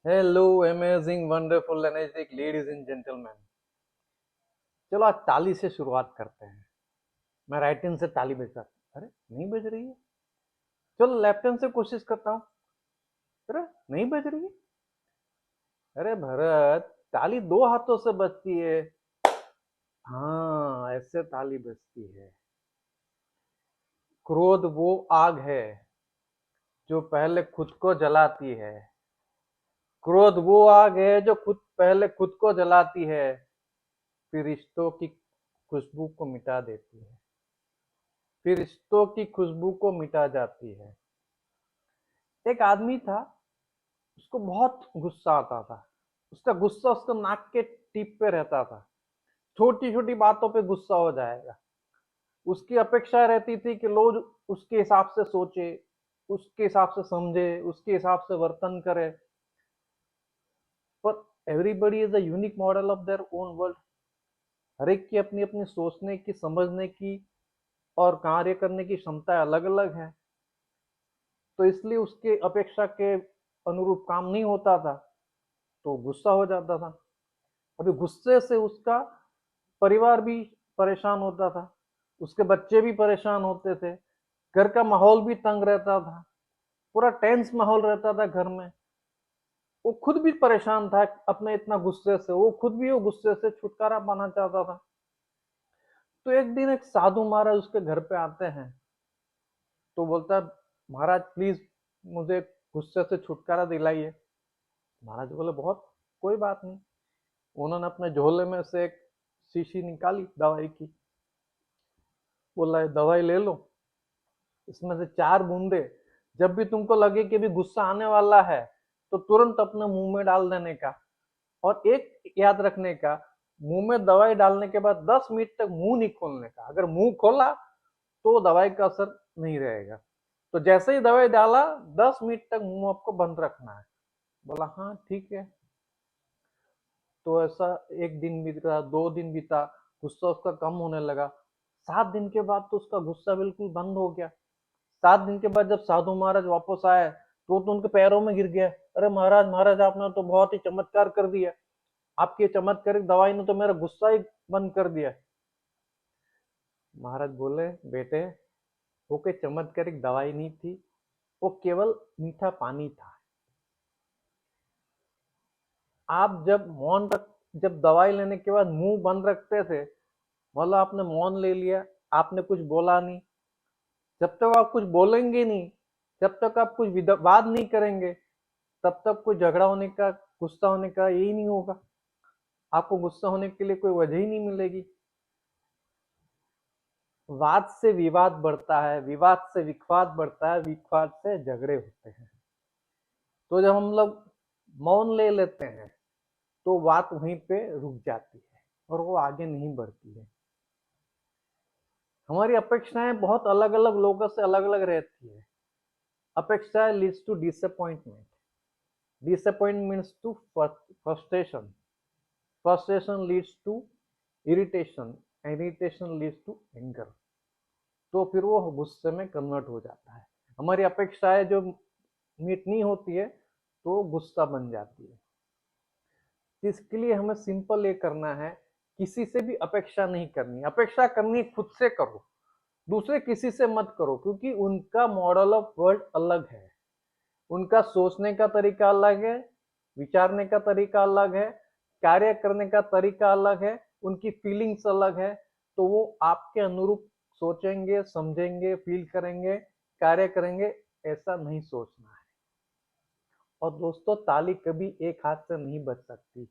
Hello amazing wonderful energetic ladies and gentleman. चलो आज ताली से शुरुआत करते हैं। मैं राइट हैंड से ताली बजा। अरे नहीं बज रही है। चलो लेफ्ट हैंड से कोशिश करता हूँ। अरे नहीं बज रही है। अरे भरत, ताली दो हाथों से बजती है। हाँ, ऐसे ताली बजती है। क्रोध वो आग है जो पहले खुद को जलाती है। क्रोध वो आग है जो खुद को जलाती है, फिर रिश्तों की खुशबू को मिटा देती है। फिर रिश्तों की खुशबू को मिटा जाती है। एक आदमी था, उसको बहुत गुस्सा आता था। उसका गुस्सा उसका नाक के टिप पे रहता था। छोटी छोटी बातों पे गुस्सा हो जाएगा। उसकी अपेक्षा रहती थी कि लोग उसके हिसाब से सोचे, उसके हिसाब से समझे, उसके हिसाब से वर्तन करे। पर everybody is a unique model of their own world. हर एक की अपनी अपनी सोचने की, समझने की और कार्य करने की क्षमता अलग अलग है। तो इसलिए उसके अपेक्षा के अनुरूप काम नहीं होता था, तो गुस्सा हो जाता था। अभी गुस्से से उसका परिवार भी परेशान होता था, उसके बच्चे भी परेशान होते थे, घर का माहौल भी तंग रहता था, पूरा टेंस माहौल रहता था घर में। वो खुद भी परेशान था अपने इतना गुस्से से, वो खुद भी वो गुस्से से छुटकारा पाना चाहता था। तो एक दिन एक साधु महाराज उसके घर पे आते हैं। तो बोलता है, महाराज प्लीज मुझे गुस्से से छुटकारा दिलाइए। महाराज बोले, बहुत कोई बात नहीं। उन्होंने अपने झोले में से एक शीशी निकाली दवाई की। बोला, ये दवाई ले लो, इसमें से 4 बूंदे जब भी तुमको लगे कि भी गुस्सा आने वाला है तो तुरंत अपने मुंह में डाल देने का। और एक याद रखने का, मुंह में दवाई डालने के बाद 10 मिनट तक मुंह नहीं खोलने का। अगर मुंह खोला तो दवाई का असर नहीं रहेगा। तो जैसे ही दवाई डाला 10 मिनट तक मुंह आपको बंद रखना है। बोला, हाँ ठीक है। तो ऐसा एक दिन बीता, 2 दिन बीता, गुस्सा उसका कम होने लगा। 7 दिन के बाद तो उसका गुस्सा बिल्कुल बंद हो गया। 7 दिन के बाद जब साधु महाराज वापस आए तो उनके पैरों में गिर गया। अरे महाराज महाराज, आपने तो बहुत ही चमत्कार कर दिया। आपकी चमत्कारिक दवाई ने तो मेरा गुस्सा ही बंद कर दिया। महाराज बोले, बेटे वो कोई चमत्कारिक दवाई नहीं थी, वो केवल मीठा पानी था। आप जब मौन रख जब दवाई लेने के बाद मुंह बंद रखते थे, मतलब आपने मौन ले लिया, आपने कुछ बोला नहीं। जब तक आप कुछ बोलेंगे नहीं, जब तक आप कुछ वाद नहीं करेंगे, तब तक कोई झगड़ा होने का, गुस्सा होने का यही नहीं होगा। आपको गुस्सा होने के लिए कोई वजह ही नहीं मिलेगी। वाद से विवाद बढ़ता है, विवाद से विखवाद बढ़ता है, विखवाद से झगड़े होते हैं। तो जब हम लोग मौन ले लेते हैं तो बात वहीं पे रुक जाती है और वो आगे नहीं बढ़ती है। हमारी अपेक्षाएं बहुत अलग अलग लोगों से अलग अलग रहती है। अपेक्षाएं leads to disappointment, disappointments to frustration, frustration leads to irritation, irritation leads to anger। तो फिर वो गुस्से में कन्वर्ट हो जाता है। हमारी अपेक्षाएं जो मीट नहीं होती है तो गुस्सा बन जाती है। इसके लिए हमें सिंपल ये करना है, किसी से भी अपेक्षा नहीं करनी। अपेक्षा करनी खुद से करो, दूसरे किसी से मत करो, क्योंकि उनका मॉडल ऑफ वर्ल्ड अलग है, उनका सोचने का तरीका अलग है, विचारने का तरीका अलग है, कार्य करने का तरीका अलग है, उनकी फीलिंग्स अलग है। तो वो आपके अनुरूप सोचेंगे, समझेंगे, फील करेंगे, कार्य करेंगे। ऐसा नहीं सोचना है। और दोस्तों, ताली कभी एक हाथ से नहीं बज सकती।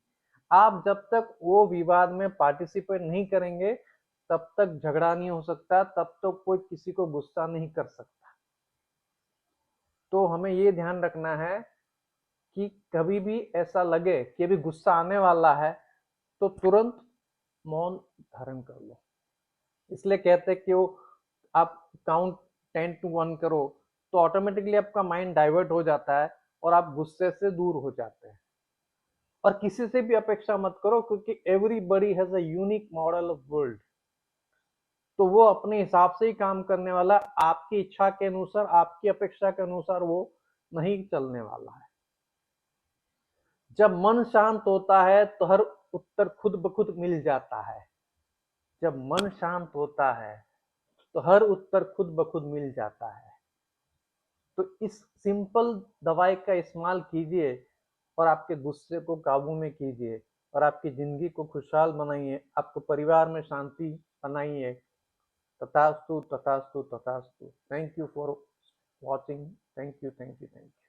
आप जब तक वो विवाद में पार्टिसिपेट नहीं करेंगे तब तक झगड़ा नहीं हो सकता, तब तक कोई किसी को गुस्सा नहीं कर सकता। तो हमें ये ध्यान रखना है कि कभी भी ऐसा लगे कि अभी गुस्सा आने वाला है तो तुरंत मौन धारण कर लो। इसलिए कहते हैं कि वो आप काउंट 10 to 1 करो तो ऑटोमेटिकली आपका माइंड डाइवर्ट हो जाता है और आप गुस्से से दूर हो जाते हैं। और किसी से भी अपेक्षा मत करो, क्योंकि everybody has a unique model of world. तो वो अपने हिसाब से ही काम करने वाला, आपकी इच्छा के अनुसार, आपकी अपेक्षा के अनुसार वो नहीं चलने वाला है। जब मन शांत होता है तो हर उत्तर खुद ब खुद मिल जाता है। जब मन शांत होता है तो हर उत्तर खुद ब खुद मिल जाता है। तो इस सिंपल दवाई का इस्तेमाल कीजिए और आपके गुस्से को काबू में कीजिए और आपकी जिंदगी को खुशहाल बनाइए, आपको परिवार में शांति बनाइए। तथास्तु, तथास्तु, तथास्तु। Thank you for watching. Thank you, thank you, thank you.